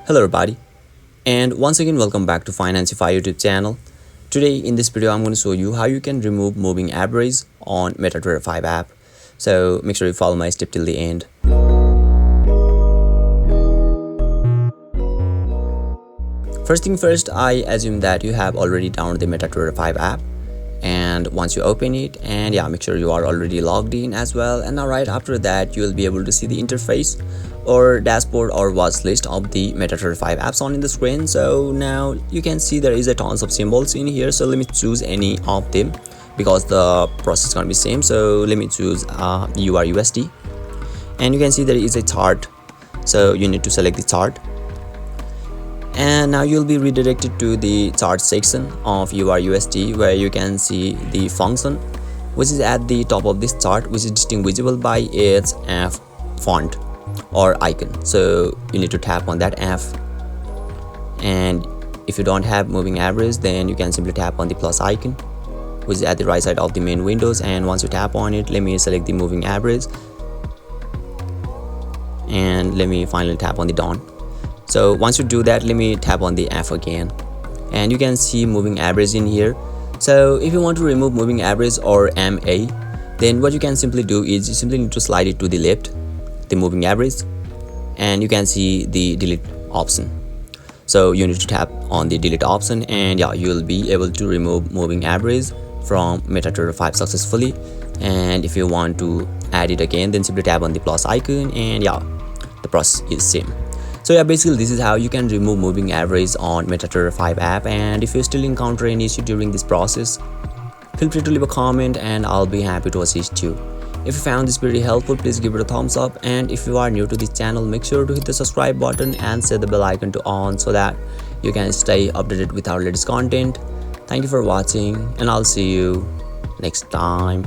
Hello everybody, and once again welcome back to Financify YouTube channel. Today in this video I'm going to show you how you can remove moving average on MetaTrader 5 app. So make sure you follow my step till the end. First thing first, I assume that you have already downloaded the MetaTrader 5 app. And once you open it, and make sure you are already logged in as well. And now right after that you will be able to see the interface or dashboard or watch list of the MetaTrader 5 apps on in the screen. So now you can see there is a tons of symbols in here, so let me choose any of them because the process is gonna be same. So let me choose URUSD, and you can see there is a chart, so you need to select the chart. And now you'll be redirected to the chart section of URUSD, where you can see the function which is at the top of this chart, which is distinguishable by its F font or icon. So you need to tap on that F, and if you don't have moving average, then you can simply tap on the plus icon which is at the right side of the main windows. And once you tap on it, let me select the moving average, and let me finally tap on the done. So once you do that, let me tap on the F again, and you can see moving average in here. So if you want to remove moving average or MA, then what you can simply do is you simply need to slide it to the left, the moving average, and you can see the delete option. So you need to tap on the delete option, and you'll be able to remove moving average from MetaTrader 5 successfully. And if you want to add it again, then simply tap on the plus icon, and the process is same. So basically this is how you can remove moving average on MetaTrader 5 app. And if you still encounter any issue during this process, feel free to leave a comment and I'll be happy to assist you. If you found this very helpful, please give it a thumbs up, and if you are new to this channel, make sure to hit the subscribe button and set the bell icon to on so that you can stay updated with our latest content. Thank you for watching, and I'll see you next time.